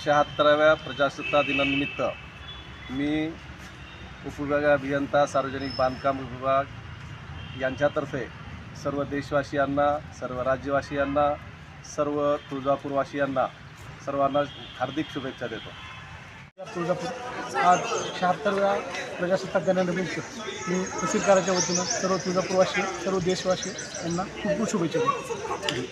76व्या प्रजासत्ताक दिनानिमित्त मी उपविभागीय अभियंता सार्वजनिक बांधकाम विभाग यांच्यातर्फे सर्व देशवासियांना, सर्व राज्यवासियांना, सर्व तुळजापूरवासियांना सर्वांना हार्दिक शुभेच्छा देतो. तुळजापूर आज 76व्या प्रजासत्ताक दिनानिमित्त मी तहसीलदाराच्या वतीनं सर्व तुळजापूरवासी, सर्व देशवासी यांना खूप खूप शुभेच्छा देतो.